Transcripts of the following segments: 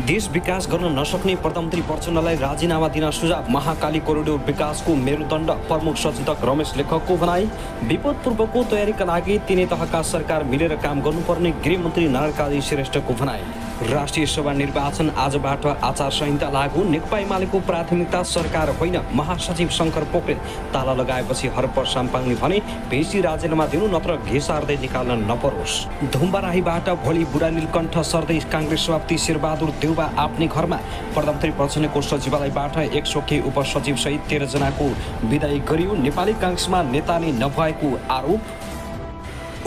देश विकास गर्न नसक्ने प्रधानमन्त्री प्रचण्डलाई राजीनामा दिन सुझाव। महाकाली कोरिडोर विकासको मेरुदण्ड प्रमुख सचेतक रमेश लेखकको भनाई। विपद पूर्वको तयारीका लागि तीनै तहका सरकार मिलेर काम गर्नुपर्ने गृहमन्त्री नारायण श्रेष्ठको भनाई। राष्ट्रिय सभा निर्वाचन आजबाट आचार संहिता लागू। नेकपा एमालेको प्राथमिकता सरकार होइन। महासचिव शङ्कर पोखरेल ताला लगाएपछि हरपर साम्पाङले भने भेसी राजीनामा दिनु नत्र घिसार्दै निकाल्न नपरोस्। धुम्बाराहीबाट भोलि बुढा नीलकण्ठ सर्दै काङ्ग्रेस सभापति शेरबहादुर देउबा आफ्नै घरमा। प्रधानमन्त्री प्रचण्डको सचिवालयबाट 100 उपसचिव सहित 13 जनाको विदाई गरियो। नेपाली काङ्ग्रेसमा नेता नै नभएको आरोप।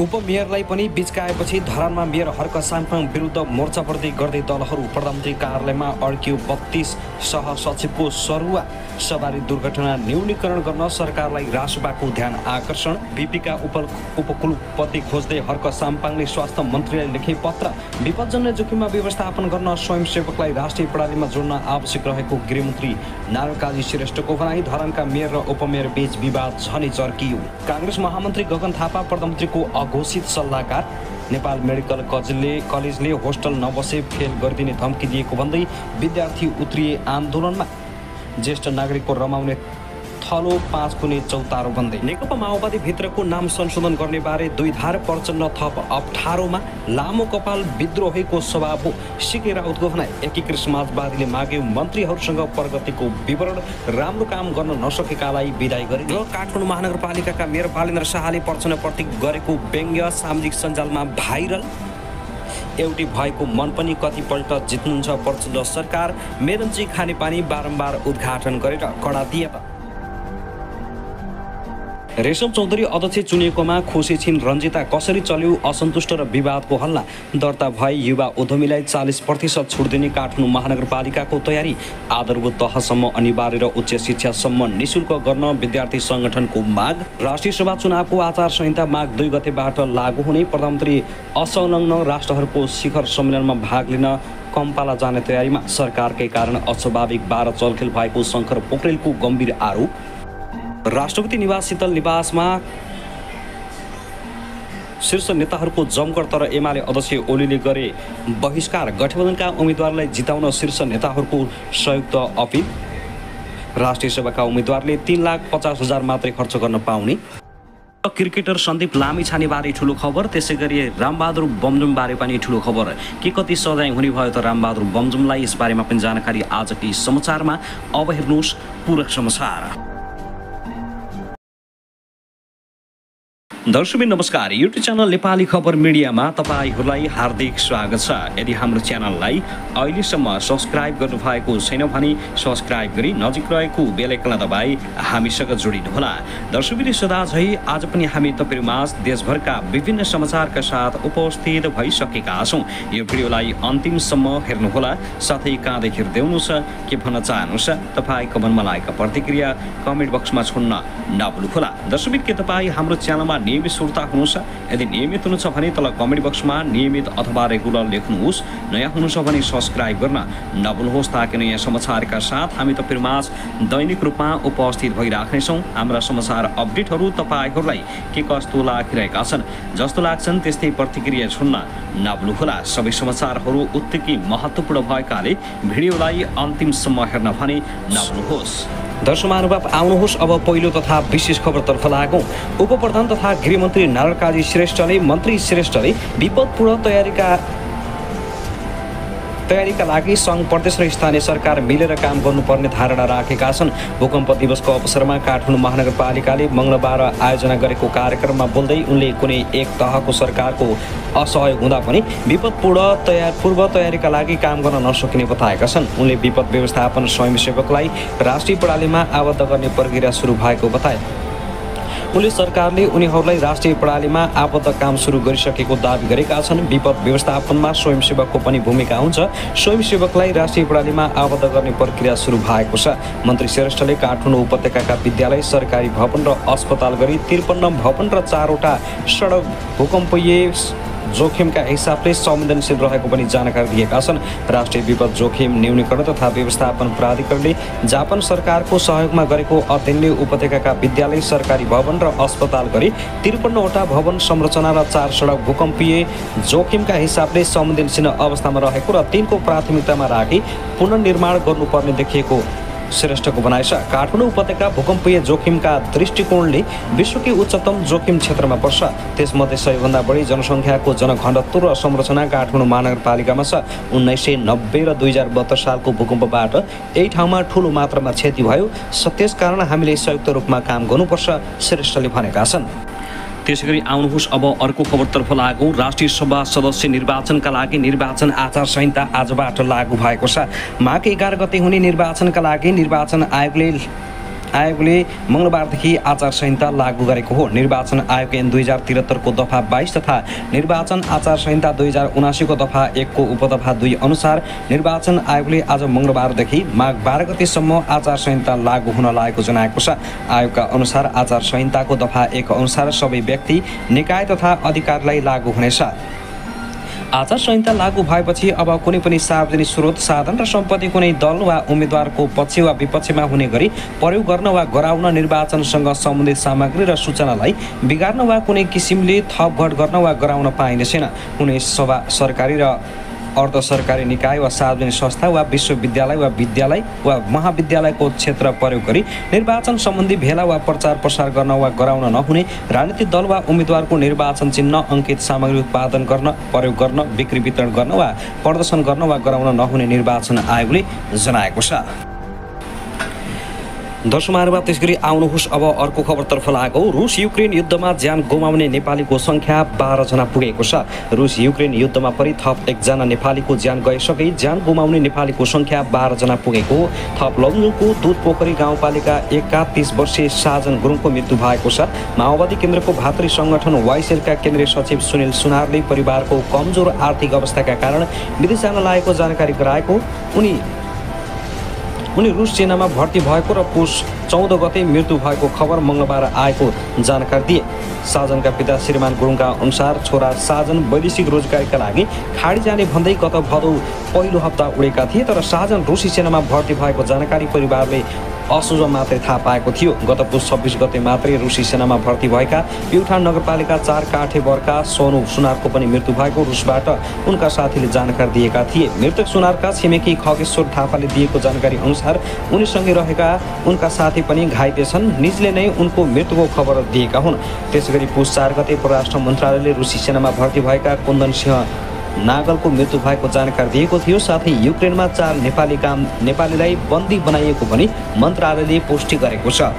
उपमेयरलाई पनि बिचकाएपछि धरानमा मेयर हर्क साम्पाङ विरुद्ध मोर्चाप्रति गर्दै दलहरू। प्रधानमन्त्री कार्यालयमा अड्कियो 32 सहसचिवको सरुवा। सवारी दुर्घटना न्यूनीकरण गर्न सरकारलाई रासपाको ध्यान आकर्षण। बीपीका उपकुलपति खोज्दै हर्क साम्पाङले स्वास्थ्य मन्त्रीलाई लेखे पत्र। विपदजन्य जोखिममा व्यवस्थापन गर्न स्वयंसेवकलाई राष्ट्रिय प्रणालीमा जोड्न आवश्यक रहेको गृहमन्त्री नारायण काजी श्रेष्ठको भनाई। धरानका मेयर र उपमेयर बीच विवाद झनै चर्कियो। काङ्ग्रेस महामन्त्री गगन थापा प्रधानमन्त्रीको अघोषित सल्लाहकार। नेपाल मेडिकल कलेजले होस्टल नबसे फेल गरिदिने धम्की दिएको भन्दै विद्यार्थी उत्रिए आन्दोलनमा। ज्येष्ठ नागरिकको रमाउने थलो 5 कुने चौतारो बन्दै। नेकपा माओवादी भित्रको नाम संशोधन गर्ने बारे दुईधार प्रचण्ड थप अप्ठ्यारोमा। लामो कपाल विद्रोहीको स्वभाव हो। सिके राउतको भनाई। एकीकृत समाजवादीले माग्यो मन्त्रीहरूसँग प्रगतिको विवरण। राम्रो काम गर्न नसकेकालाई विदाई गरे। र काठमाडौँ महानगरपालिकाका मेयर बालेन्द्र शाहले प्रचण्डप्रति गरेको व्यङ्ग्य सामाजिक सञ्जालमा भाइरल। एउटी भएको मन पनि कतिपल्ट जित्नुहुन्छ प्रचण्ड सरकार। मेरन्ची खानेपानी बारम्बार उद्घाटन गरेर कडा दिए। रेशम चौधरी अध्यक्ष चुनिएकोमा खुसी छिन् रञ्जिता। कसरी चल्यो असन्तुष्ट र विवादको हल्ला। दर्ता भए युवा उद्यमीलाई 40% छुट दिने काठमाडौँ महानगरपालिकाको तयारी। आधारभूत तहसम्म अनिवार्य र उच्च शिक्षासम्म निःशुल्क गर्न विद्यार्थी सङ्गठनको माग। राष्ट्रिय सभा चुनावको आचार संहिता माघ 2 गतेबाट लागू हुने। प्रधानमन्त्री असंलग्न राष्ट्रहरूको शिखर सम्मेलनमा भाग लिन कम्पाला जाने तयारीमा। सरकारकै कारण अस्वाभाविक 12 चलखेल भएको शङ्कर पोखरेलको गम्भीर आरोप। राष्ट्रपति निवास शीतल निवासमा शीर्ष नेताहरूको जमघट। तर एमाले अध्यक्ष ओलीले गरे बहिष्कार। गठबन्धनका उम्मेद्वारलाई जिताउन शीर्ष नेताहरूको संयुक्त अपिल। राष्ट्रिय सभाका उम्मेद्वारले 3,50,000 मात्रै खर्च गर्न पाउने। क्रिकेटर सन्दीप लामिछानेबारे ठुलो खबर। त्यसै गरी रामबहादुर बमजुमबारे पनि ठुलो खबर। के कति सजाय हुने भयो त रामबहादुर बमजुमलाई, यसबारेमा पनि जानकारी आजकै समाचारमा। अब हेर्नुहोस् पूरक समाचार। दर्शक नमस्कार। युट्युब च्यानल नेपाली खबर मिडियामा तपाईहरूलाई हार्दिक स्वागत छ। यदि हाम्रो च्यानललाई अहिलेसम्म सब्स्क्राइब गर्नुभएको छैन भने सब्स्क्राइब गरी नजिक रहेको बेल आइकन दबाई हामीसँग जोडिनुहोला। दर्शक सदा झै आज पनि हामी तपाईहरुमाझ देशभरका विभिन्न समाचारका साथ उपस्थित भइसकेका छौँ। यो भिडियोलाई अन्तिमसम्म हेर्नुहोला। साथै कहाँ हेर्दै हुनुहुन्छ, के भन्न चाहनुहुन्छ, तपाईँको मनमा लागेका प्रतिक्रिया कमेन्ट बक्समा छोड्न नभुल्नुहोला। दर्शक के तपाईँ हाम्रो च्यानलमा नियमित श्रोता हुनुहुन्छ? यदि नियमित हुनुहुन्छ भने तल कमेन्ट बक्समा नियमित अथवा रेगुलर लेख्नुहोस्। नयाँ हुनुहुन्छ भने सब्स्क्राइब गर्न नभुल्नुहोस् ताकि नयाँ समाचारका साथ हामी तपाईहरुमाझ दैनिक रूपमा उपस्थित भइराख्नेछौँ। हाम्रा समाचार अपडेटहरू तपाईहरूलाई के कस्तो लागिरहेका छन्, जस्तो लाग्छन् त्यस्तै प्रतिक्रिया छोड्न नभुल्नुहोला। सबै समाचारहरू उत्तिकै महत्त्वपूर्ण भएकाले भिडियोलाई अन्तिमसम्म हेर्न भने नभुल्नुहोस्। दर्शक महानुभाव आउनुहोस् अब पहिलो तथा विशेष खबरतर्फ लागौँ। उपप्रधान तथा गृहमन्त्री नारायण काजी श्रेष्ठले मन्त्री श्रेष्ठले विपदपूर्ण तयारीका लागि सङ्घ प्रदेश र स्थानीय सरकार मिलेर काम गर्नुपर्ने धारणा राखेका छन्। भूकम्प दिवसको अवसरमा काठमाडौँ महानगरपालिकाले मङ्गलबार आयोजना गरेको कार्यक्रममा बोल्दै उनले कुनै एक तहको सरकारको असहयोग हुँदा पनि पूर्व तयारीका लागि काम गर्न नसकिने बताएका छन्। उनले विपद व्यवस्थापन स्वयंसेवकलाई राष्ट्रिय प्रणालीमा आबद्ध गर्ने प्रक्रिया सुरु भएको बताए। उनले सरकारले उनीहरूलाई राष्ट्रिय प्रणालीमा आबद्ध काम सुरु गरिसकेको दावी गरेका छन्। विपद व्यवस्थापनमा स्वयंसेवकको पनि भूमिका हुन्छ। स्वयंसेवकलाई राष्ट्रिय प्रणालीमा आबद्ध गर्ने प्रक्रिया सुरु भएको छ। मन्त्री श्रेष्ठले काठमाडौँ उपत्यकाका विद्यालय, सरकारी भवन र अस्पताल गरी 53 भवन र 4वटा सडक भूकम्पीय जोखिमका हिसाबले संवेदनशील रहेको पनि जानकारी दिएका छन्। राष्ट्रिय विपद जोखिम न्यूनीकरण तथा व्यवस्थापन प्राधिकरणले जापान सरकारको सहयोगमा गरेको अध्ययनले उपत्यकाका विद्यालय, सरकारी भवन र अस्पताल गरी 53वटा भवन संरचना र 4 सडक भूकम्पीय जोखिमका हिसाबले संवेदनशील अवस्थामा रहेको र तिनको प्राथमिकतामा राखी पुनर्निर्माण गर्नुपर्ने देखिएको श्रेष्ठको भनाइ छ। काठमाडौँ उपत्यका भूकम्पीय जोखिमका दृष्टिकोणले विश्वकै उच्चतम जोखिम क्षेत्रमा पर्छ। त्यसमध्ये सबैभन्दा बढी जनसङ्ख्याको जनघनत्व र संरचना काठमाडौँ महानगरपालिकामा छ। 1990 र 2072 सालको भूकम्पबाट यही ठाउँमा ठूलो मात्रामा क्षति भयो। त्यसकारण हामीले संयुक्त रूपमा काम गर्नुपर्छ, श्रेष्ठले भनेका छन्। त्यसैगरी आउनुहोस् अब अर्को खबरतर्फ लागौँ। राष्ट्रिय सभा सदस्य निर्वाचनका लागि निर्वाचन आचार संहिता आजबाट लागू भएको छ। माघ 11 गते हुने निर्वाचनका लागि निर्वाचन आयोगले मंगलबारदेखि आचार संहिता लागू गरेको हो। निर्वाचन आयोग ऐन 2073 को दफा 22 तथा निर्वाचन आचार संहिता 2079 को दफा 1 को उपदफा 2 अनुसार निर्वाचन आयोगले आज मंगलबारदेखि माघ 12 गतेसम्म आचार संहिता लागू हुन लागेको जनाएको छ। आयोगका अनुसार आचार संहिताको दफा 1 अनुसार सबै व्यक्ति, निकाय तथा अधिकारलाई लागू हुनेछ। आचार संहिता लागू भएपछि अब कुनै पनि सार्वजनिक स्रोत, साधन र सम्पत्ति कुनै दल वा उम्मेद्वारको पक्ष वा विपक्षमा हुने गरी प्रयोग गर्न वा गराउन, निर्वाचनसँग सम्बन्धित सामग्री र सूचनालाई बिगार्न वा कुनै किसिमले थपघट गर्न वा गराउन पाइने छैन। कुनै सभा, सरकारी र अर्ध सरकारी निकाय वा सार्वजनिक संस्था वा विश्वविद्यालय वा विद्यालय वा महाविद्यालयको क्षेत्र प्रयोग गरी निर्वाचन सम्बन्धी भेला वा प्रचार प्रसार गर्न वा गराउन नहुने, राजनीतिक दल वा उम्मेद्वारको निर्वाचन चिन्ह अंकित सामग्री उत्पादन गर्न, प्रयोग गर्न, बिक्री वितरण गर्न वा प्रदर्शन गर्न वा गराउन नहुने निर्वाचन आयोगले जनाएको छ। दर्शक महानुभाव, त्यसगरी आउनुहोस् अब अर्को खबरतर्फ लागौँ। रुस युक्रेन युद्धमा ज्यान गुमाउने नेपालीको संख्या 12 जना पुगेको छ। रुस युक्रेन युद्धमा परि थप 1 जना नेपालीको ज्यान गएसँगै ज्यान गुमाउने नेपालीको संख्या 12 जना पुगेको हो। थप लग्नुको दुधपोखरी गाउँपालिका 1 का 30 वर्षीय साजन गुरुङको मृत्यु भएको छ। माओवादी केन्द्रको भातृ संगठन वाइसेलका केन्द्रीय सचिव सुनिल सुनारले परिवारको कमजोर आर्थिक अवस्थाका कारण विदेश जान लागेको जानकारी गराएको। उनी रुस सेनामा भर्ती भएको र पुस 14 गते मृत्यु भएको खबर मंगलबार आएको जानकारी दिए। साजनका पिता श्रीमान गुरुङका अनुसार छोरा साजन वैदेशिक रोजगारीका लागि खाडी जाने भन्दै गत भदौ पहिलो हप्ता उडेका थिए, तर साजन रुसी सेनामा भर्ती भएको जानकारी परिवारले असोज मात्रै थाहा पाएको थियो। गत पुस 26 गते मात्रै रुसी सेनामा भर्ती भएका प्युठान नगरपालिका 4 काठेबरका सोनु सुनारको पनि मृत्यु भएको रुसबाट उनका साथीले जानकारी दिएका थिए। मृतक सुनारका छिमेकी खगेश्वर थापाले दिएको जानकारी अनुसार उनीसँगै रहेका उनका साथी पनि घाइते छन्। निजले नै उनको मृत्युको खबर दिएका हुन्। त्यसैगरी पुस 4 गते परराष्ट्र मन्त्रालयले रुसी सेनामा भर्ती भएका कुन्दन सिंह नागलको मृत्यु भएको जानकारी दिएको थियो। साथै युक्रेनमा 4 नेपालीलाई बन्दी बनाइएको पनि मन्त्रालयले पुष्टि गरेको छ।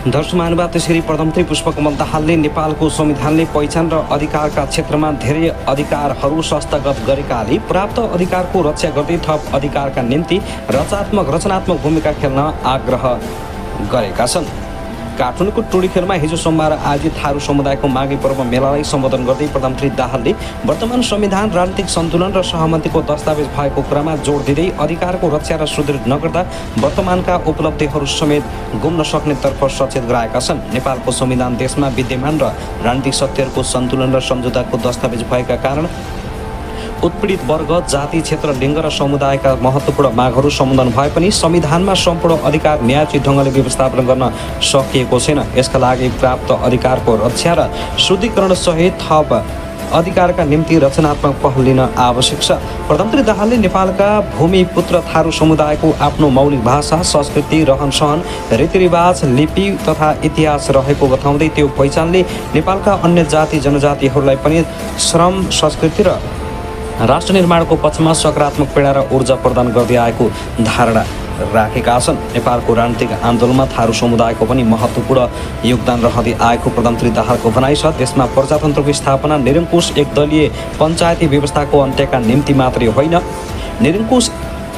दर्शक महानुभाव, त्यसरी प्रधानमन्त्री पुष्पकमल दाहालले नेपालको संविधानले पहिचान र अधिकारका क्षेत्रमा धेरै अधिकारहरू हस्तगत गरेकाले प्राप्त अधिकारको रक्षा गर्दै थप अधिकारका निम्ति रचनात्मक भूमिका खेल्न आग्रह गरेका छन्। काठमाडौँको टोडीखेलमा हिजो सोमबार आयोजित थारू समुदायको माघे पर्व मेलालाई सम्बोधन गर्दै प्रधानमन्त्री दाहालले वर्तमान संविधान राजनीतिक सन्तुलन र सहमतिको दस्तावेज भएको कुरामा जोड दिँदै अधिकारको रक्षा र सुदृढ नगर्दा वर्तमानका उपलब्धिहरू समेत गुम्न सक्ने तर्फ सचेत गराएका छन्। नेपालको संविधान देशमा विद्यमान र राजनीतिक शक्तिहरूको सन्तुलन र सम्झौताको दस्तावेज भएका कारण उत्पीडित वर्ग, जाति, क्षेत्र, लिङ्ग र समुदायका महत्त्वपूर्ण मागहरू सम्बोधन भए पनि संविधानमा सम्पूर्ण अधिकार न्यायोचित ढङ्गले व्यवस्थापन गर्न सकिएको छैन। यसका लागि प्राप्त अधिकारको रक्षा र शुद्धिकरण सहित थप अधिकारका निम्ति रचनात्मक पहल लिन आवश्यक छ। प्रधानमन्त्री दाहालले नेपालका भूमिपुत्र थारू समुदायको आफ्नो मौलिक भाषा, संस्कृति, रहनसहन, रीतिरिवाज, लिपि तथा इतिहास रहेको बताउँदै त्यो पहिचानले नेपालका अन्य जाति जनजातिहरूलाई पनि श्रम, संस्कृति र राष्ट्र निर्माणको पक्षमा सकारात्मक प्रेरणा र ऊर्जा प्रदान गर्दै आएको धारणा राखेका छन्। नेपालको राजनीतिक आन्दोलनमा थारू समुदायको पनि महत्त्वपूर्ण योगदान रहँदै आएको प्रधानमन्त्री दाहालको भनाइ छ। देशमा प्रजातन्त्रको स्थापना निरङ्कुश एकदलीय पञ्चायती व्यवस्थाको अन्त्यका निम्ति मात्रै होइन, निरङ्कुश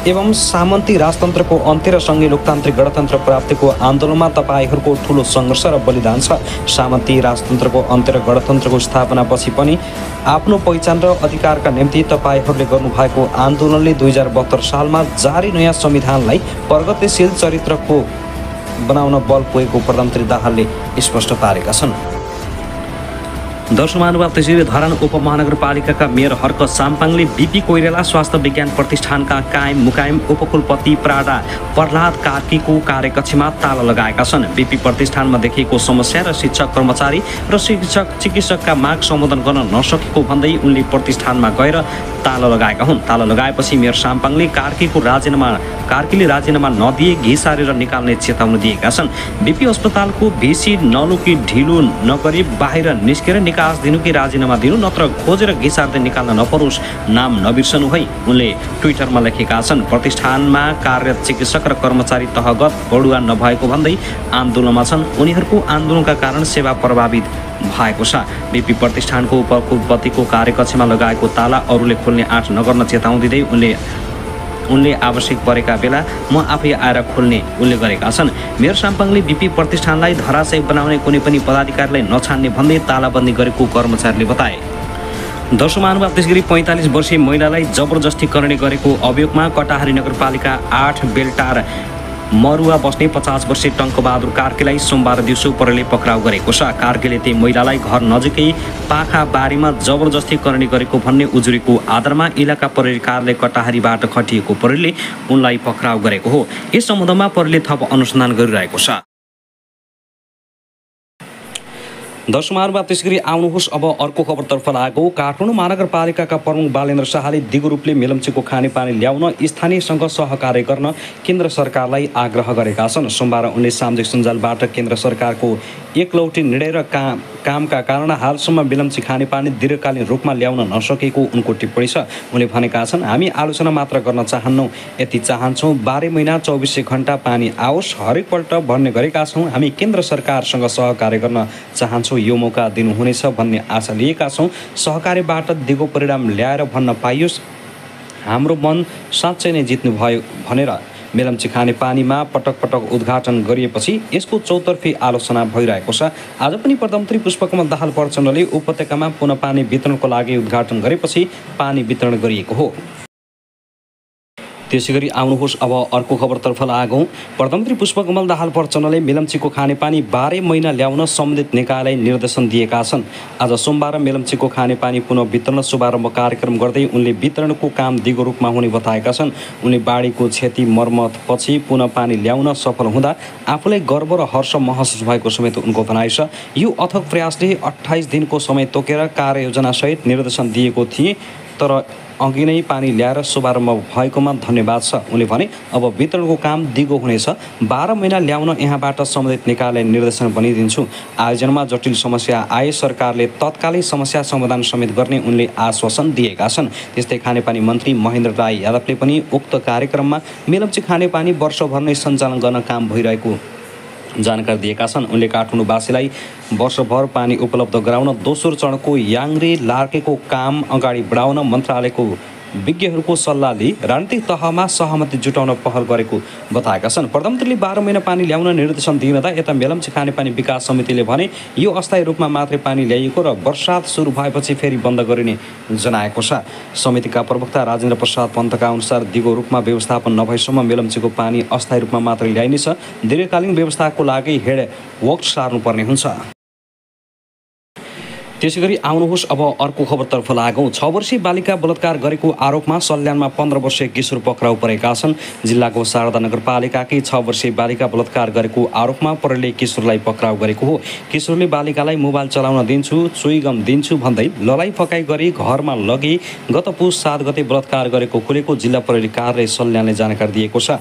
एवं सामन्ती राजतन्त्रको अन्त्य र सङ्घीय लोकतान्त्रिक गणतन्त्र प्राप्तिको आन्दोलनमा तपाईँहरूको ठूलो सङ्घर्ष र बलिदान छ। सामन्ती राजतन्त्रको अन्त्य र गणतन्त्रको स्थापनापछि पनि आफ्नो पहिचान र अधिकारका निम्ति तपाईँहरूले गर्नुभएको आन्दोलनले 2072 सालमा जारी नयाँ संविधानलाई प्रगतिशील चरित्रको बनाउन बल पुगेको प्रधानमन्त्री दाहालले स्पष्ट पारेका छन्। दर्शक महानुभाव, त्यसैले धरान उपमहानगरपालिकाका मेयर हर्क साम्पाङले बीपी कोइराला स्वास्थ्य विज्ञान प्रतिष्ठानका कायम मुकायम उपकुलपति प्राडा प्रहलाद कार्कीको कार्यकक्षमा ताला लगाएका छन्। बीपी प्रतिष्ठानमा देखिएको समस्या र शिक्षक कर्मचारी र चिकित्सकका माग सम्बोधन गर्न नसकेको भन्दै उनले प्रतिष्ठानमा गएर ताला लगाएका हुन्। ताला लगाएपछि मेयर साम्पाङले कार्कीले राजीनामा नदिए घी सारेर निकाल्ने चेतावनी दिएका छन्। बीपी अस्पतालको भिसी नलुकी ढिलो नगरी बाहिर निस्केर निकास दिनु कि राजीनामा दिनु, नत्र खोजेर घी सार्दै निकाल्न नपरोस्, नाम नबिर्सनु है, उनले ट्विटरमा लेखेका छन्। प्रतिष्ठानमा कार्यरत चिकित्सक र कर्मचारी तहगत बढुवा नभएको भन्दै आन्दोलनमा छन्। उनीहरूको आन्दोलनका कारण सेवा प्रभावित भएको छ। बीपी प्रतिष्ठानको उपकुलपतिको कार्यकक्षमा लगाएको ताला अरूले खोल्ने आँट नगर्न चेतावनी दिँदै उनले आवश्यक परेका बेला म आफै आएर खोल्ने उल्लेख गरेका छन्। मेयर साम्पाङले बीपी प्रतिष्ठानलाई धराशयी बनाउने कुनै पनि पदाधिकारीलाई नछान्ने भन्दै तालाबन्दी गरेको कर्मचारीले बताए। दर्शक महानुभाव, त्यसगरी 45 वर्षीय महिलालाई जबरजस्ती गर्ने गरेको अभियोगमा कटाहारी नगरपालिका 8 बेलटार मरुवा बस्ने 50 वर्षीय टङ्कबहादुर कार्कीलाई सोमबार दिउँसो प्रहरीले पक्राउ गरेको छ। कार्कीले त्यही महिलालाई घर नजिकै पाखा बारीमा जबरजस्ती गर्ने गरेको भन्ने उजुरीको आधारमा इलाका प्रहरी कार्यालय कटाहारीबाट खटिएको प्रहरीले उनलाई पक्राउ गरेको हो। यस सम्बन्धमा प्रहरीले थप अनुसन्धान गरिरहेको छ। दर्शक महानुभाव, त्यसगरी आउनुहोस् अब अर्को खबरतर्फ लागेको। काठमाडौँ महानगरपालिकाका प्रमुख बालेन्द्र शाहले दिगो रूपले मेलम्चीको खानेपानी ल्याउन स्थानीयसँग सहकार्य गर्न केन्द्र सरकारलाई आग्रह गरेका छन्। सोमबार उनले सामाजिक सञ्जालबाट केन्द्र सरकारको एकलौटी निर्णय र कामका कारण हालसम्म मेलम्ची खानेपानी दीर्घकालीन रूपमा ल्याउन नसकेको उनको टिप्पणी छ। उनले भनेका छन्, हामी आलोचना मात्र गर्न चाहन्नौँ, यति चाहन्छौँ 12 महिना 24 घण्टा पानी आओस्, हरेकपल्ट भन्ने गरेका छौँ। हामी केन्द्र सरकारसँग सहकार्य गर्न चाहन्छौँ, यो मौका दिनुहुनेछ भन्ने आशा लिएका छौँ। सहकार्यबाट दिगो परिणाम ल्याएर भन्न पाइयोस् हाम्रो मन साँच्चै नै जित्नु भयो भनेर मेलम्ची खानेपानीमा पटक पटक उद्घाटन गरिएपछि यसको चौतर्फी आलोचना भइरहेको छ। आज पनि प्रधानमन्त्री पुष्पकमल दाहाल प्रचण्डले उपत्यकामा पुनः पानी वितरणको लागि उद्घाटन गरेपछि पानी वितरण गरिएको हो। त्यसैगरी आउनुहोस् अब अर्को खबरतर्फ लागौँ। प्रधानमन्त्री पुष्पकमल दाहाल प्रचण्डले मेलम्चीको खानेपानी 12 महिना ल्याउन सम्बन्धित निकायलाई निर्देशन दिएका छन्। आज सोमबार मेलम्चीको खानेपानी पुनः वितरण शुभारम्भ कार्यक्रम गर्दै उनले वितरणको काम दिगो रूपमा हुने बताएका छन्। उनले बाढीको क्षति मर्मतपछि पुनः पानी ल्याउन सफल हुँदा आफूलाई गर्व र हर्ष महसुस भएको समेत उनको भनाइ छ। यो अथक प्रयासले 28 दिनको समय तोकेर कार्ययोजनासहित निर्देशन दिएको थिए, तर अघि नै पानी ल्याएर शुभारम्भ भएकोमा धन्यवाद छ। उनले भने अब वितरणको काम दिगो हुनेछ। 12 महिना ल्याउन यहाँबाट सम्बन्धित निकायलाई निर्देशन बनिदिन्छु। आयोजनामा जटिल समस्या आए सरकारले तत्कालै समस्या समाधान समेत गर्ने उनले आश्वासन दिएका छन्। त्यस्तै खानेपानी मन्त्री महेन्द्र राई यादवले पनि उक्त कार्यक्रममा मेलम्ची खानेपानी वर्षभर नै सञ्चालन गर्न काम भइरहेको जानकारी दिएका छन्। उनले काठमाडौँवासीलाई वर्षभर पानी उपलब्ध गराउन दोस्रो चरणको याङ्रे लार्केको काम अगाडि बढाउन मन्त्रालयको विज्ञहरूको सल्लाह लिई राजनीतिक तहमा सहमति जुटाउन पहल गरेको बताएका छन्। प्रधानमन्त्रीले 12 महिना पानी ल्याउन निर्देशन दिँदा यता मेलम्ची खानेपानी विकास समितिले भने यो अस्थायी रूपमा मात्रै पानी ल्याइएको र वर्षात सुरु भएपछि फेरि बन्द गरिने जनाएको छ। समितिका प्रवक्ता राजेन्द्र प्रसाद पन्तका अनुसार दिगो रूपमा व्यवस्थापन नभएसम्म मेलम्चीको पानी अस्थायी रूपमा मात्रै ल्याइनेछ। दीर्घकालीन व्यवस्थाको लागि हेड वर्क सार्नुपर्ने हुन्छ। त्यसैगरी आउनुहोस् अब अर्को खबरतर्फ लागौँ। 6 वर्षीय बालिका बलात्कार गरेको आरोपमा सल्यानमा 15 वर्षीय किशोर पक्राउ परेका छन्। जिल्लाको शारदा नगरपालिकाकी 6 वर्षीय बालिका बलात्कार गरेको आरोपमा प्रहरीले किशोरलाई पक्राउ गरेको हो। किशोरले बालिकालाई मोबाइल चलाउन दिन्छु, चुइगम दिन्छु भन्दै ललाई फकाइ गरी घरमा लगी गत पुस 7 गते बलात्कार गरेको खुलेको जिल्ला प्रहरी कार्यालय सल्यानले जानकारी दिएको छ।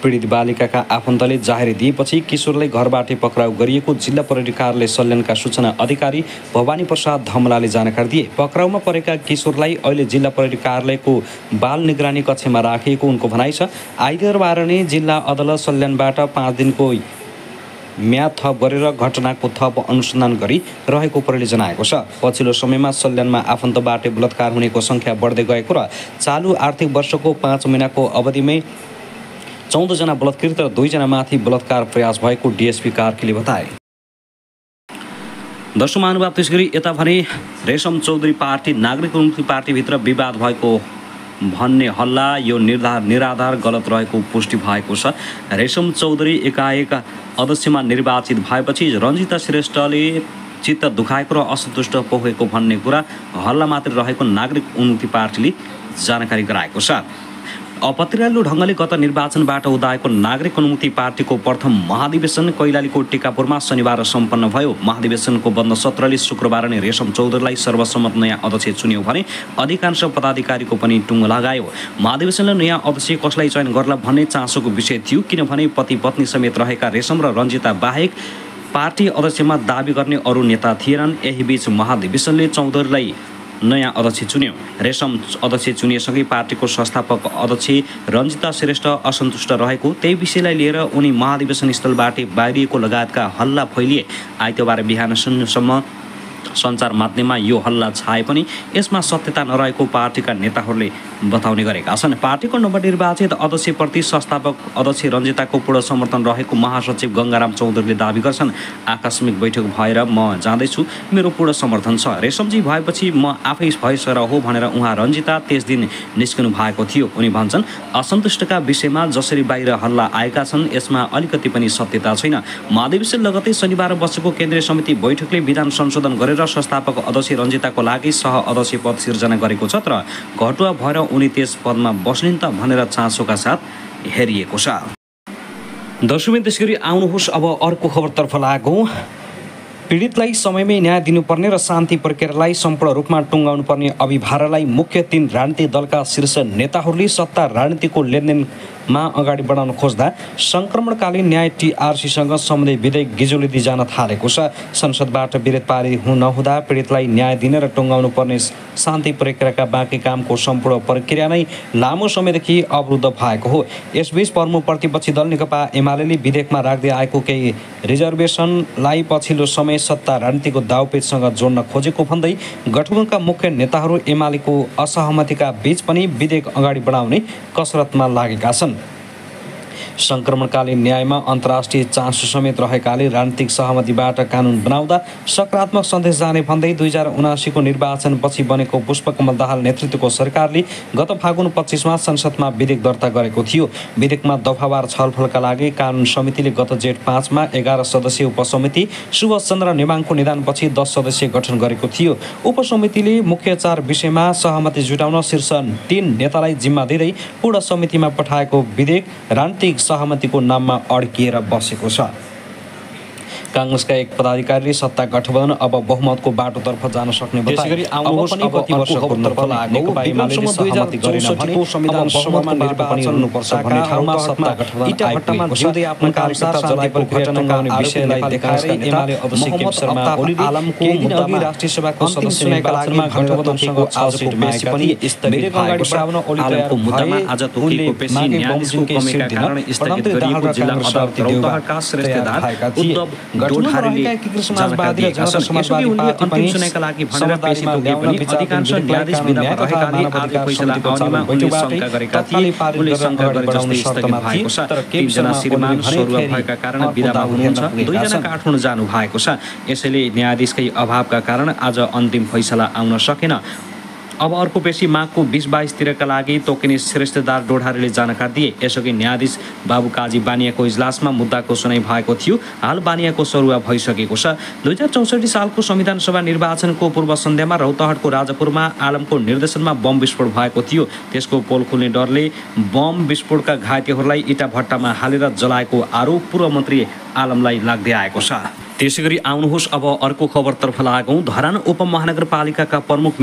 पीडित बालिकाका आफन्तले जाहेरी दिएपछि किशोरलाई घरबाटै पक्राउ गरिएको जिल्ला प्रहरी कार्यालय सल्यानका सूचना अधिकारी भवानी प्रसाद धमलाले जानकारी दिए। पक्राउमा परेका किशोरलाई अहिले जिल्ला प्रहरी कार्यालयको बाल निगरानी कक्षमा राखिएको उनको भनाइ छ। आइतबार नै जिल्ला अदालत सल्यानबाट 5 दिनको म्याद थप गरेर घटनाको थप अनुसन्धान गरिरहेको प्रहरीले जनाएको छ। पछिल्लो समयमा सल्यानमा आफन्तबाटै बलात्कार हुनेको सङ्ख्या बढ्दै गएको र चालु आर्थिक वर्षको 5 महिनाको अवधिमै 14 जना बलात्कृत र 2 जना माथि बलात्कार प्रयास भएको डीएसपी कार्कीले बताए। दर्शक महानुभाव, त्यसगरी यता भने रेशम चौधरी पार्टी नागरिक उन्मुक्ति पार्टीभित्र विवाद भएको भन्ने हल्ला यो निराधार गलत रहेको पुष्टि भएको छ। रेशम चौधरी एकाएक अध्यक्षमा निर्वाचित भएपछि रञ्जिता श्रेष्ठले चित्त दुखाएको र असन्तुष्ट पुगेको भन्ने कुरा हल्ला मात्र रहेको नागरिक उन्मुक्ति पार्टीले जानकारी गराएको छ। अपत्रियालु ढङ्गले गत निर्वाचनबाट उदाएको नागरिक उन्मुक्ति पार्टीको प्रथम महाधिवेशन कैलालीको टिकापुरमा शनिबार सम्पन्न भयो। महाधिवेशनको बन्द सत्रले शुक्रबार नै रेशम चौधरीलाई सर्वसम्मत नयाँ अध्यक्ष चुन्यो भने अधिकांश पदाधिकारीको पनि टुङ्गो लगायो। महाधिवेशनले नयाँ अध्यक्ष कसलाई चयन गर्ला भन्ने चासोको विषय थियो, किनभने पति पत्नी समेत रहेका रेशम र रञ्जिता बाहेक पार्टी अध्यक्षमा दाबी गर्ने अरू नेता थिएनन्। यही बीच महाधिवेशनले चौधरीलाई नयाँ अध्यक्ष चुन्यो। रेशम अध्यक्ष चुनिएसँगै पार्टीको संस्थापक अध्यक्ष रञ्जिता श्रेष्ठ असन्तुष्ट रहेको, त्यही विषयलाई लिएर उनी महाधिवेशन स्थलबाट बाहिरिएको लगायतका हल्ला फैलिए। आइतबार बिहान शून्यसम्म सञ्चार माध्यममा यो हल्ला छाए पनि यसमा सत्यता नरहेको पार्टीका नेताहरूले बताउने गरेका छन्। पार्टीको नवनिर्वाचित अध्यक्षप्रति संस्थापक अध्यक्ष रञ्जिताको पूर्ण समर्थन रहेको महासचिव गङ्गाराम चौधरीले दाबी गर्छन्। आकस्मिक बैठक भएर म जाँदैछु, मेरो पूर्ण समर्थन छ। रेशमजी भएपछि म आफै भएसर हो भनेर उहाँ रञ्जिता त्यस दिन निस्कनु भएको थियो। उनी भन्छन्, असन्तुष्टका विषयमा जसरी बाहिर हल्ला आएका छन् यसमा अलिकति पनि सत्यता छैन। महाधिवेशन लगतै शनिबार बसेको केन्द्रीय समिति बैठकले विधान संशोधन गरेर संस्थापक अध्यक्ष रञ्जिताको लागि सह अध्यक्ष पद सिर्जना गरेको छ, तर घटुवा भएर उनी त्यस पदमा बस्लिन् त भनेर चासोका साथ हेरिएको छ। दर्शकवृन्द, त्यसगरी आउनुहोस् अब अर्को खबरतर्फ लागौँ। पीडितलाई समयमै न्याय दिनुपर्ने र शान्ति प्रक्रियालाई सम्पूर्ण रूपमा टुङ्गाउनु पर्ने अभिभारलाई मुख्य 3 राजनीतिक दलका शीर्ष नेताहरूले सत्ता राजनीतिको लेनदेनमा अगाडि बढाउन खोज्दा सङ्क्रमणकालीन न्याय टिआरसीसँग सम्बन्धित विधेयक गिजोलिँदै जान थालेको छ। संसदबाट विरोध पारित नहुँदा पीडितलाई न्याय दिने र टुङ्गाउनु पर्ने शान्ति प्रक्रियाका बाँकी कामको सम्पूर्ण प्रक्रिया नै लामो समयदेखि अवरुद्ध भएको हो। यसबीच प्रमुख प्रतिपक्षी दल नेकपा एमाले विधेयकमा राख्दै आएको केही रिजर्भेसनलाई पछिल्लो समय सत्ता राजनीतिको दाउपेचसँग जोड्न खोजेको भन्दै गठबन्धनका मुख्य नेताहरू एमालेको असहमतिका बीच पनि विधेयक अगाडि बढाउने कसरतमा लागेका छन्। सङ्क्रमणकालीन न्यायमा अन्तर्राष्ट्रिय चासो समेत रहेकाले राजनीतिक सहमतिबाट कानुन बनाउँदा सकारात्मक सन्देश जाने भन्दै 2079को निर्वाचनपछि बनेको पुष्पकमल दाहाल नेतृत्वको सरकारले गत फागुन 25मा संसदमा विधेयक दर्ता गरेको थियो। विधेयकमा दफावार छलफलका लागि कानुन समितिले गत जेठ 5मा 11 सदस्यीय उपसमिति सुभाष चन्द्र नेवाङको निधनपछि 10 सदस्य गठन गरेको थियो। उपसमितिले मुख्य 4 विषयमा सहमति जुटाउन शीर्ष 3 नेतालाई जिम्मा दिँदै पूर्ण समितिमा पठाएको विधेयक राजनीतिक सहमतिको नाममा अड्किएर बसेको छ। कांग्रेसका एक पदाधिकारीले सत्ता गठबन्धन अब बहुमतको बाटोतर्फ जान सक्ने बताए। यसैले न्यायाधीशकै अभावका कारण आज अन्तिम फैसला आउन सकेन। अब अर्को पेशी माघको 20-22 लागि तोकिने श्रेष्ठदार डोढारीले जानकारी दिए। यसअघि न्यायाधीश बाबु काजी बानियाको इजलासमा मुद्दाको सुनाइ भएको थियो। हाल बानियाको सरुवा भइसकेको छ। 2064 सालको संविधान सभा निर्वाचनको पूर्व सन्ध्यामा रौतहटको राजापुरमा आलमको निर्देशनमा बम विस्फोट भएको थियो। त्यसको पोल खुल्ने डरले बम विस्फोटका घाइतेहरूलाई इटा भट्टामा हालेर जलाएको आरोप पूर्व मन्त्री आलमलाई लाग्दै आएको छ। त्यसैगरी आउनुहोस् अब अर्को खबरतर्फ लागौँ। धरान उपमहानगरपालिकाका प्रमुख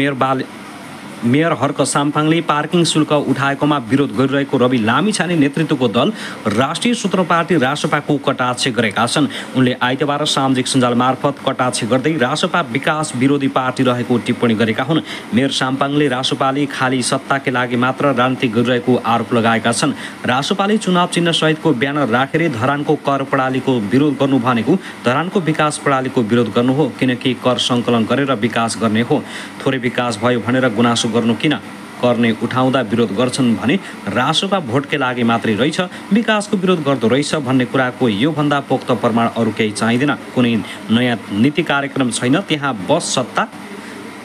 मेयर हर्क साम्पाङले पार्किङ शुल्क उठाएकोमा विरोध गरिरहेको रवि लामिछाने नेतृत्वको दल राष्ट्रिय स्वतन्त्र पार्टी रासपाको कटाक्ष गरेका छन्। उनले आइतबार सामाजिक सञ्जाल मार्फत कटाक्ष गर्दै रासपा विकास विरोधी पार्टी रहेको टिप्पणी गरेका हुन्। मेयर साम्पाङले रासपाले खाली सत्ताकै लागि मात्र राजनीति गरिरहेको आरोप लगाएका छन्। रासपाले चुनाव चिन्ह सहितको ब्यानर राखेर धरानको कर प्रणालीको विरोध गर्नु भनेको धरानको विकास प्रणालीको विरोध गर्नु हो, किनकि कर सङ्कलन गरेर विकास गर्ने हो। थोरै विकास भयो भनेर गुनासो गर्नु किन? गर्ने उठाउँदा विरोध गर्छन् भने रासपा भोटकै लागि मात्रै रहेछ, विकासको विरोध गर्दो रहेछ भन्ने कुराको योभन्दा पोख्त प्रमाण अरू केही चाहिँदैन। कुनै नयाँ नीति कार्यक्रम छैन, त्यहाँ बस सत्ता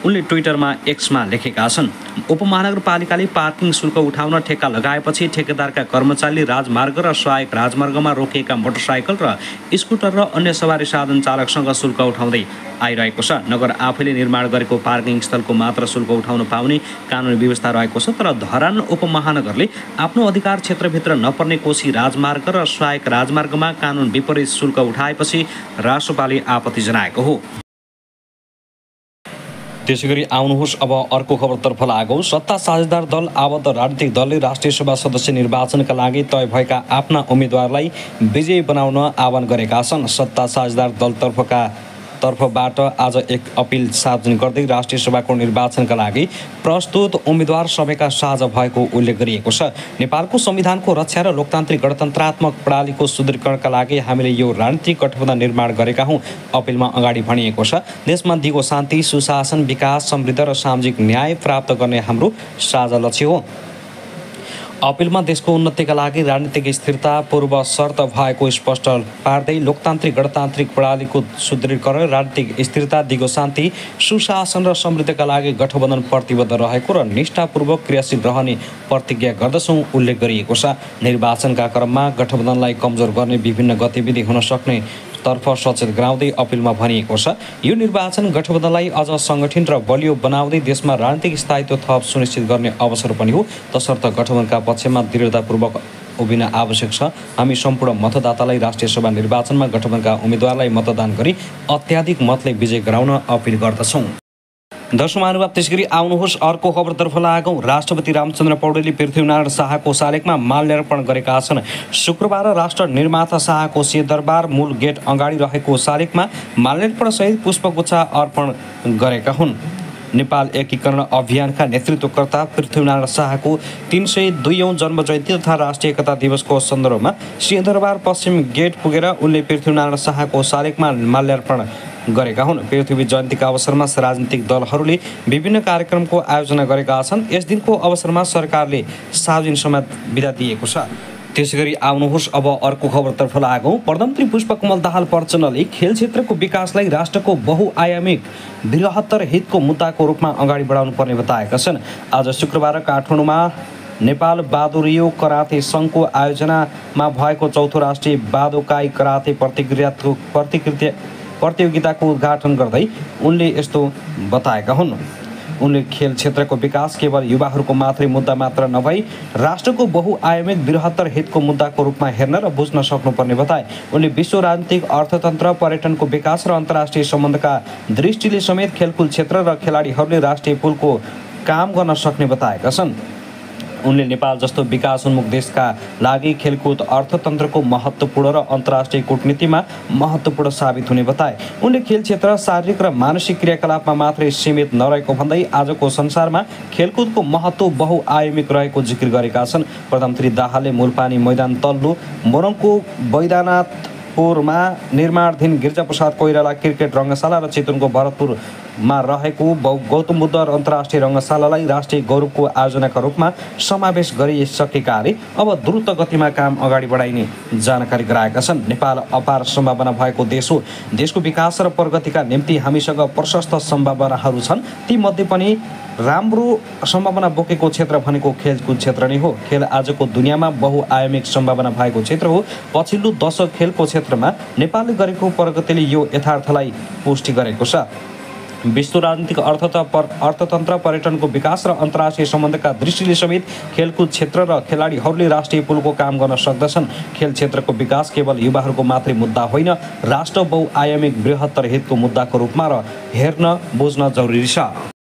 उनले ट्विटरमा एक्समा लेखेका छन्। उपमहानगरपालिकाले पार्किङ शुल्क उठाउन ठेक्का लगाएपछि ठेकेदारका कर्मचारीले राजमार्ग र सहायक राजमार्गमा रोकिएका मोटरसाइकल र स्कुटर र अन्य सवारी साधन चालकसँग शुल्क उठाउँदै आइरहेको छ। नगर आफैले निर्माण गरेको पार्किङ स्थलको मात्र शुल्क उठाउन पाउने कानुनी व्यवस्था रहेको छ, तर धरान उपमहानगरले आफ्नो अधिकार क्षेत्रभित्र नपर्ने कोशी राजमार्ग र सहायक राजमार्गमा कानुन विपरीत शुल्क उठाएपछि रासोपाले आपत्ति जनाएको हो। त्यसैगरी आउनुहोस् अब अर्को खबरतर्फ लागौँ। सत्ता साझेदार दल आबद्ध राजनीतिक दलले राष्ट्रिय सभा सदस्य निर्वाचनका लागि तय भएका आफ्ना उम्मेदवारलाई विजयी बनाउन आह्वान गरेका छन्। सत्ता साझेदार तर्फबाट आज एक अपिल सार्वजनिक गर्दै राष्ट्रिय सभाको निर्वाचनका लागि प्रस्तुत उम्मेदवार सबैका साझा भएको उल्लेख गरिएको छ। नेपालको संविधानको रक्षा र लोकतान्त्रिक गणतन्त्रात्मक प्रणालीको सुदृढीकरणका लागि हामीले यो राजनीतिक गठबन्धन निर्माण गरेका हौँ। अपिलमा अगाडि भनिएको छ, देशमा दिगो शान्ति, सुशासन, विकास, समृद्ध र सामाजिक न्याय प्राप्त गर्ने हाम्रो साझा लक्ष्य हो। अपिलमा देशको उन्नतिका लागि राजनीतिक स्थिरता पूर्व शर्त भएको स्पष्ट पार्दै लोकतान्त्रिक गणतान्त्रिक प्रणालीको सुदृढीकरण, राजनीतिक स्थिरता, दिगो शान्ति, सुशासन र समृद्धिका लागि गठबन्धन प्रतिबद्ध रहेको र निष्ठापूर्वक क्रियाशील रहने प्रतिज्ञा गर्दछौँ उल्लेख गरिएको छ। निर्वाचनका क्रममा गठबन्धनलाई कमजोर गर्ने विभिन्न गतिविधि हुन सक्ने तर्फ सचेत गराउँदै अपिलमा भनिएको छ। यो निर्वाचन गठबन्धनलाई अझ सङ्गठित र बलियो बनाउँदै देशमा राजनीतिक स्थायित्व थप सुनिश्चित गर्ने अवसर पनि हो, तसर्थ गठबन्धनका पक्षमा दृढतापूर्वक उभिन आवश्यक छ। हामी सम्पूर्ण मतदातालाई राष्ट्रिय सभा निर्वाचनमा गठबन्धनका उम्मेदवारलाई मतदान गरी अत्याधिक मतले विजय गराउन अपिल गर्दछौँ। दर्शक महानुभाव, त्यसगरी आउनुहोस् अर्को खबरतर्फ लागौँ। राष्ट्रपति रामचन्द्र पौडेलले पृथ्वीनारायण शाहको शालिगमा माल्यार्पण गरेका छन्। शुक्रबार राष्ट्र निर्माता शाहको सिंहदरबार मूल गेट अगाडि रहेको शालिगमा माल्यार्पण सहित पुष्पगुच्छा अर्पण गरेका हुन्। नेपाल एकीकरण अभियानका नेतृत्वकर्ता पृथ्वीनारायण शाहको 302औं जन्म जयन्ती तथा राष्ट्रिय एकता दिवसको सन्दर्भमा सिंहदरबार पश्चिम गेट पुगेर उनले पृथ्वीनारायण शाहको शालिगमा माल्यार्पण गरेका हुन्। पृथ्वी जयन्तीका अवसरमा राजनीतिक दलहरूले विभिन्न कार्यक्रमको आयोजना गरेका छन्। यस दिनको अवसरमा सरकारले सार्वजनिक समय बिदा दिएको छ। त्यसैगरी आउनुहोस् अब अर्को खबरतर्फ लागौँ। प्रधानमन्त्री पुष्पकमल दाहाल प्रचण्डले खेल क्षेत्रको विकासलाई राष्ट्रको बहुआयामिक बृहत्तर हितको मुद्दाको रूपमा अगाडि बढाउनु पर्ने बताएका छन्। आज शुक्रबार काठमाडौँमा नेपाल बादुरियो कराते सङ्घको आयोजनामा भएको चौथो राष्ट्रिय बादोकाई कराते प्रतियोगिताको उद्घाटन गर्दै उनले यस्तो बताएका हुन्। उनले खेल क्षेत्रको विकास केवल युवाहरूको मात्रै मुद्दा मात्र नभई राष्ट्रको बहुआयामिक बृहत्तर हितको मुद्दाको रूपमा हेर्न र बुझ्न सक्नुपर्ने बताए। उनले विश्व राजनीतिक, अर्थतन्त्र, पर्यटनको विकास र अन्तर्राष्ट्रिय सम्बन्धका दृष्टिले समेत खेलकुद क्षेत्र र खेलाडीहरूले राष्ट्रिय पुलको काम गर्न सक्ने बताएका छन्। उनले नेपाल जस्तो विकासोन्मुख देशका लागि खेलकुद अर्थतन्त्रको महत्त्वपूर्ण र अन्तर्राष्ट्रिय कूटनीतिमा महत्त्वपूर्ण साबित हुने बताए। उनले खेल क्षेत्र शारीरिक र मानसिक क्रियाकलापमा मात्रै सीमित नरहेको भन्दै आजको संसारमा खेलकुदको महत्त्व बहुआयामिक रहेको जिकिर गरेका छन्। प्रधानमन्त्री दाहालले मूलपानी मैदान तल्लो मोरङको बैद्यनाथपुरमा निर्माणाधीन गिरिजाप्रसाद कोइराला क्रिकेट रङ्गशाला र चितवनको भरतपुरमा रहेको गौतम बुद्ध अन्तर्राष्ट्रिय रङ्गशालालाई राष्ट्रिय गौरवको आयोजनाका रूपमा समावेश गरिसकेकाले अब द्रुत गतिमा काम अगाडि बढाइने जानकारी गराएका छन्। नेपाल अपार सम्भावना भएको देश हो। देशको विकास र प्रगतिका निम्ति हामीसँग प्रशस्त सम्भावनाहरू छन्। तीमध्ये पनि राम्रो सम्भावना बोकेको क्षेत्र भनेको खेलकुद क्षेत्र नै हो। खेल आजको दुनियाँमा बहुआयामिक सम्भावना भएको क्षेत्र हो। पछिल्लो दशक खेलको क्षेत्रमा नेपालले गरेको प्रगतिले यो यथार्थलाई पुष्टि गरेको छ। विश्व राजनीतिक, अर्थतन्त्र, पर्यटनको विकास र अन्तर्राष्ट्रिय सम्बन्धका दृष्टिले समेत खेलकुद क्षेत्र र खेलाडीहरूले राष्ट्रिय पुलको काम गर्न सक्दछन्। खेल क्षेत्रको विकास केवल युवाहरूको मात्रै मुद्दा होइन, राष्ट्र बहुआयामिक बृहत्तर हितको मुद्दाको रूपमा र हेर्न बुझ्न जरुरी छ।